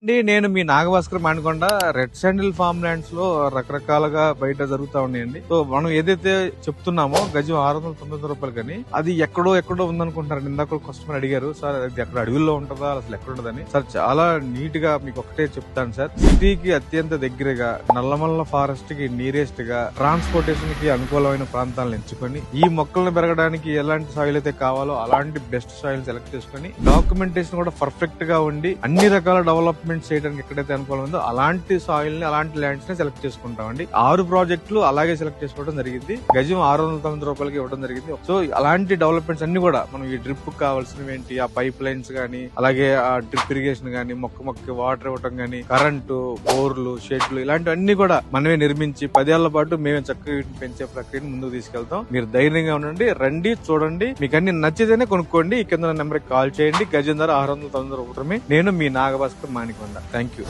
నేను మీ Nagabhaskar Manakonda. Red sandal farm lands లో రకరకాలుగా బయట జరుగుతా ఉన్నాయండి. సో మనం ఏదైతే చెప్తున్నామో గజం 690 రూపాయలు కానీ అది ఎక్కడో ఉందనుకుంటారు. ఇందాక కస్టమర్ అడిగారు, సార్ అది అక్కడ అడవిలో ఉంటుందా, అసలు ఎక్కడ ఉంటదని. సార్ చాలా నీట్ గా మీకు ఒకటే చెప్తాను సార్. సిటీకి అత్యంత దగ్గరగా, నల్లమల్ల ఫారెస్ట్ కి నియరెస్ట్ గా, ట్రాన్స్పోర్టేషన్ కి అనుకూలమైన ప్రాంతాలను ఎంచుకొని ఈ మొక్కలను పెరగడానికి ఎలాంటి సాయిల్ అయితే కావాలో అలాంటి బెస్ట్ సాయిల్ సెలెక్ట్ చేసుకుని, డాక్యుమెంటేషన్ కూడా పర్ఫెక్ట్ గా ఉండి అన్ని రకాల డెవలప్మెంట్ చేయడానికి ఎక్కడైతే అనుకూలం ఉందో అలాంటి సాయిల్ ని, అలాంటి ల్యాండ్స్ ని సెలెక్ట్ చేసుకుంటామండి. 6 ప్రాజెక్టులు అలాగే సెలెక్ట్ చేసుకోవడం జరిగింది. గజం 690 రూపాయలకి ఇవ్వడం జరిగింది. సో అలాంటి డెవలప్మెంట్స్ అన్ని కూడా మనం ఈ డ్రిప్ కావాల్సినవి ఏంటి, ఆ పైప్ లైన్స్ గానీ, అలాగే ఆ డ్రిప్ ఇరిగేషన్ గానీ, మొక్కకి వాటర్ ఇవ్వడం గానీ, కరెంటు, బోర్లు, షెడ్లు ఇలాంటివన్నీ కూడా మనమే నిర్మించి 10 ఏళ్ల పాటు మేమే చక్కగా వీటిని పెంచే ప్రక్రియను ముందుకు తీసుకెళ్తాం. మీరు ధైర్యంగా ఉండండి, రండి, చూడండి. మీకు అన్ని నచ్చితేనే కొనుక్కోండి. ఈ కింద నెంబర్ కి కాల్ చేయండి. గజం ధర 690 రూపాయలు. నేను మీ నాగభాస్కర్ మాణికొండ. Thank you.